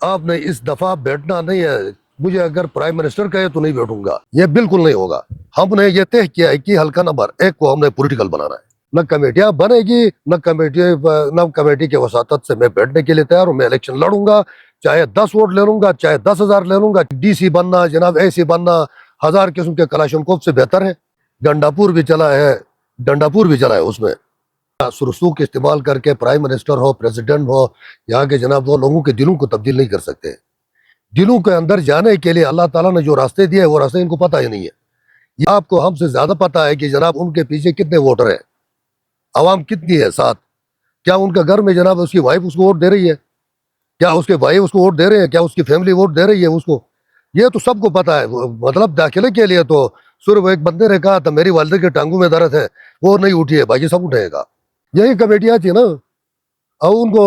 آپ نے اس دفعہ بیٹھنا نہیں ہے، مجھے اگر پرائم منسٹر کہے تو نہیں بیٹھوں گا، یہ بالکل نہیں ہوگا۔ ہم نے یہ طے کیا ہے کہ حلقہ نمبر 1 کو ہم نے پولیٹیکل بنانا ہے، نہ کمیٹیاں بنے گی، نہ کمیٹی کے وساطت سے میں بیٹھنے کے لیے تیار ہوں۔ میں الیکشن لڑوں گا، چاہے 10 ووٹ لے لوں گا، چاہے 10,000 لے لوں گا۔ ڈی سی بننا، جناب اے سی بننا 1000 قسم کے کلاشنکوف سے بہتر ہے۔ گنڈاپور بھی چلا ہے اس میں سرسوک استعمال کر کے پرائم منسٹر ہو، پریزیڈنٹ ہو، یہاں کے جناب وہ لوگوں کے دلوں کو تبدیل نہیں کر سکتے۔ دلوں کے اندر جانے کے لیے اللہ تعالیٰ نے جو راستے دیے وہ راستے ان کو پتہ ہی نہیں ہے۔ یہ آپ کو ہم سے زیادہ پتہ ہے کہ جناب ان کے پیچھے کتنے ووٹر ہیں، عوام کتنی ہے ساتھ، کیا ان کا گھر میں جناب اس کی وائف اس کو ووٹ دے رہی ہے، کیا اس کے بھائی اس کو ووٹ دے رہے ہیں، کیا اس کی فیملی ووٹ دے رہی ہے اس کو، یہ تو سب کو پتہ ہے۔ مطلب داخلے کے لیے تو صرف ایک بندے نے کہا تھا میری والدہ کے ٹانگوں میں درد ہے، وہ نہیں اٹھی ہے، باقی سب اٹھے گا۔ یہی کمیٹیاں تھی نا، اور ان کو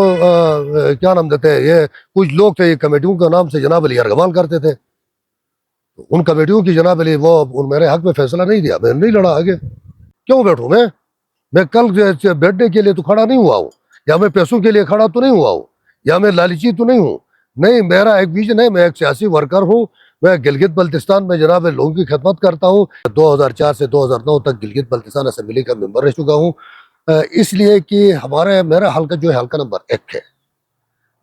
کیا نام دیتے ہیں، یہ کچھ لوگ تھے کمیٹیوں کا نام سے جناب علی ارغمال کرتے تھے، ان کمیٹیوں کی جناب علی وہ میرے حق میں فیصلہ نہیں دیا، میں نہیں لڑا آگے، کیوں بیٹھوں میں کل بیٹھنے کے لیے تو کھڑا نہیں ہوا ہوں، یا میں پیسوں کے لیے کھڑا تو نہیں ہوا ہوں، یا میں لالچی تو نہیں ہوں، نہیں، میرا ایک ویژن ہے، میں ایک سیاسی ورکر ہوں، میں گلگت بلتستان میں جناب لوگوں کی خدمت کرتا ہوں۔ 2004 سے 2009 تک گلگت بلتستان اسمبلی کا ممبر رہ چکا ہوں، اس لیے کہ میرا حلقہ جو ہے حلقہ نمبر 1 ہے،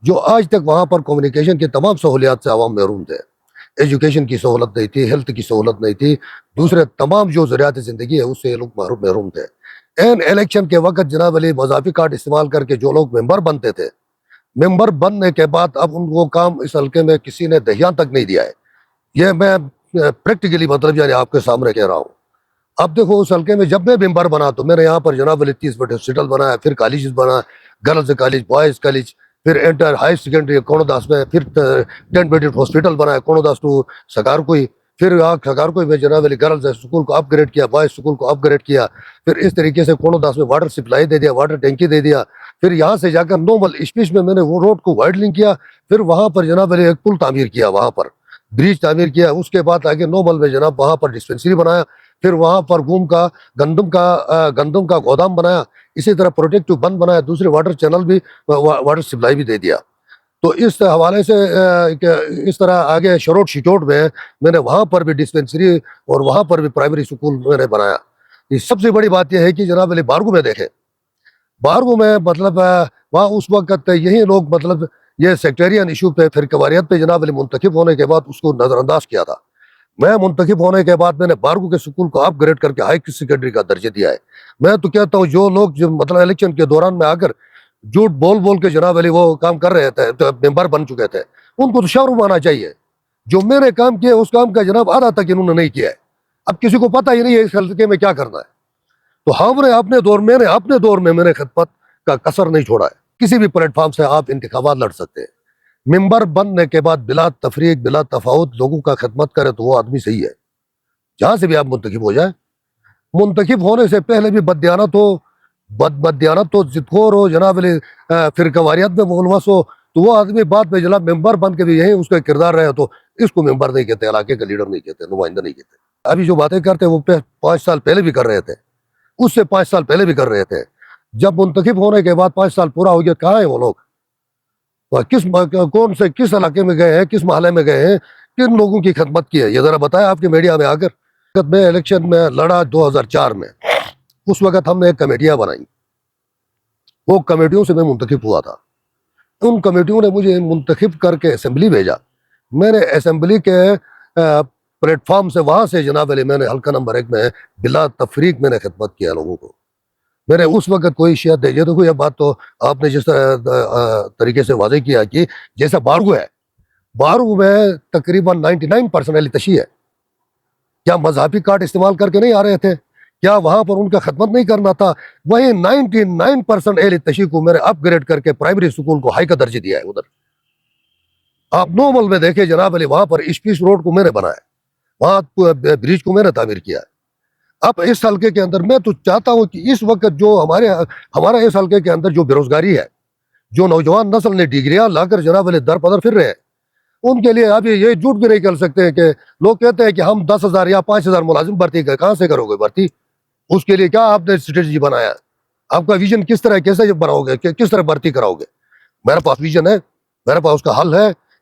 جو آج تک وہاں پر کمیونیکیشن کی تمام سہولیات سے عوام محروم تھے۔ ایجوکیشن کی سہولت نہیں تھی، ہیلتھ کی سہولت نہیں تھی، دوسرے تمام جو ذریعات زندگی ہے اس سے یہ لوگ محروم تھے۔ این الیکشن کے وقت جناب علی مضافی کارڈ استعمال کر کے جو لوگ ممبر بنتے تھے، ممبر بننے کے بعد اب ان کو کام اس حلقے میں کسی نے دہیاں تک نہیں دیا ہے۔ یہ میں پریکٹیکلی مطلب یعنی آپ کے سامنے کہہ رہا ہوں۔ اب دیکھو اس حلقے میں جب میں ممبر بنا تو میں نے یہاں پر جناب علی 30 بڑے ہاسپٹل بنایا، پھر کالجز بنا، گرلز کالج، بوائز کالج، پھر انٹر ہائی سیکنڈری کونوداس میں، پھر 10 بیڈڈ ہاسپٹل بنایا کونوداس ٹو سکارکوئی، پھر سکارکوئی میں جناب علی گرلز اسکول کو اپ گریڈ کیا، بوائز اسکول کو اپ گریڈ کیا، پھر اس طریقے سے کونوداس میں واٹر سپلائی دے دیا، واٹر ٹینکی دے دیا، پھر یہاں سے جا کر نومل اسپیس میں نے وہ روڈ کو وائڈنگ کیا، پھر وہاں پر جناب علی ایک پل تعمیر کیا، وہاں پر برج تعمیر کیا، اس کے بعد آگے نومل میں جناب وہاں پر ڈسپنسری بنایا، پھر وہاں پر گندم کا گودام بنایا، اسی طرح پروٹیکٹو بند بنایا، دوسرے واٹر چینل بھی، واٹر سپلائی بھی دے دیا۔ تو اس حوالے سے اس طرح آگے شروٹ شٹوٹ میں نے وہاں پر بھی ڈسپنسری اور وہاں پر بھی پرائمری اسکول میں نے بنایا۔ یہ سب سے بڑی بات یہ ہے کہ جناب علی بارگو میں دیکھیں، بارگو میں مطلب وہاں اس وقت یہی لوگ مطلب یہ سیکٹیرین ایشو پہ، فرقہ واریت پہ جناب علی منتخب ہونے کے بعد اس کو نظر انداز کیا تھا۔ میں منتخب ہونے کے بعد میں نے بارگو کے سکول کو اپ گریڈ کر کے ہائی سیکنڈری کا درجہ دیا ہے۔ میں تو کہتا ہوں جو لوگ مطلب الیکشن کے دوران میں آ کر جھوٹ بول کے جناب علی وہ کام کر رہے تھے، ممبر بن چکے تھے، ان کو تو شرم آنا چاہیے۔ جو میں نے کام کیا اس کام کا جناب آدھا تک انہوں نے نہیں کیا ہے، اب کسی کو پتہ ہی نہیں ہے اس حلقے میں کیا کرنا ہے۔ تو میں نے اپنے دور میں خدمت کا کسر نہیں چھوڑا ہے۔ کسی بھی پلیٹ فارم سے آپ انتخابات لڑ سکتے ہیں، ممبر بننے کے بعد بلا تفریق بلا تفاوت لوگوں کا خدمت کرے تو وہ آدمی صحیح ہے، جہاں سے بھی آپ منتخب ہو جائیں۔ منتخب ہونے سے پہلے بھی بددیانت ہو، ضدخور ہو، جناب علی فرقہ واریت میں ملوث ہو، تو وہ آدمی بعد میں جناب ممبر بن کے بھی یہی اس کا کردار رہے تو اس کو ممبر نہیں کہتے، علاقے کا لیڈر نہیں کہتے، نمائندہ نہیں کہتے۔ ابھی جو باتیں کرتے وہ 5 سال پہلے بھی کر رہے تھے، اس سے 5 سال پہلے بھی کر رہے تھے۔ جب منتخب ہونے کے بعد 5 سال پورا ہو گیا، کہاں ہیں وہ لوگ؟ کس علاقے میں گئے ہیں، کس محلے میں گئے ہیں، کن لوگوں کی خدمت کی ہے، یہ ذرا بتائیں آپ کے میڈیا میں آ کر۔ میں الیکشن میں لڑا 2004 میں، اس وقت ہم نے ایک کمیٹیاں بنائیں، وہ کمیٹیوں سے میں منتخب ہوا تھا۔ ان کمیٹیوں نے مجھے منتخب کر کے اسمبلی بھیجا، میں نے اسمبلی کے پلیٹ فارم سے وہاں سے جناب علی میں نے حلقہ نمبر 1 میں بلا تفریق میں نے خدمت کیا لوگوں کو۔ میں نے اس وقت کوئی شیعت دے دیکھو یہ بات تو آپ نے جس طریقے سے واضح کیا کہ جیسا بارگو ہے، بارگو میں تقریباً 99% اہل تشیع ہے، کیا مذہبی کارڈ استعمال کر کے نہیں آ رہے تھے؟ کیا وہاں پر ان کا خدمت نہیں کرنا تھا؟ وہی 99% اہل تشیع کو میں نے اپ گریڈ کر کے پرائمری اسکول کو ہائی کا درجہ دیا ہے۔ ادھر آپ نومل میں دیکھیں جناب علی، وہاں پر اسپیس روڈ کو میں نے بنایا، وہاں برج کو میں نے تعمیر کیا ہے۔ اب اس حلقے کے اندر میں تو چاہتا ہوں کہ اس وقت جو ہمارا اس حلقے کے اندر جو بیروزگاری ہے، جو نوجوان نسل نے ڈگریاں لا کر جناب علی در پدر پھر رہے ہیں، ان کے لیے ابھی یہ جھوٹ بھی نہیں کر سکتے ہیں کہ لوگ کہتے ہیں کہ ہم 10,000 یا 5,000 ملازم بھرتی کریں، کہاں سے کرو گے بھرتی؟ اس کے لیے کیا آپ نے اسٹریٹجی بنایا؟ آپ کا ویژن کس طرح کیسے بناؤ گے، کس طرح بھرتی کراؤ گے؟ میرے پاس ویژن ہے، میرے پاس اس کا حل ہے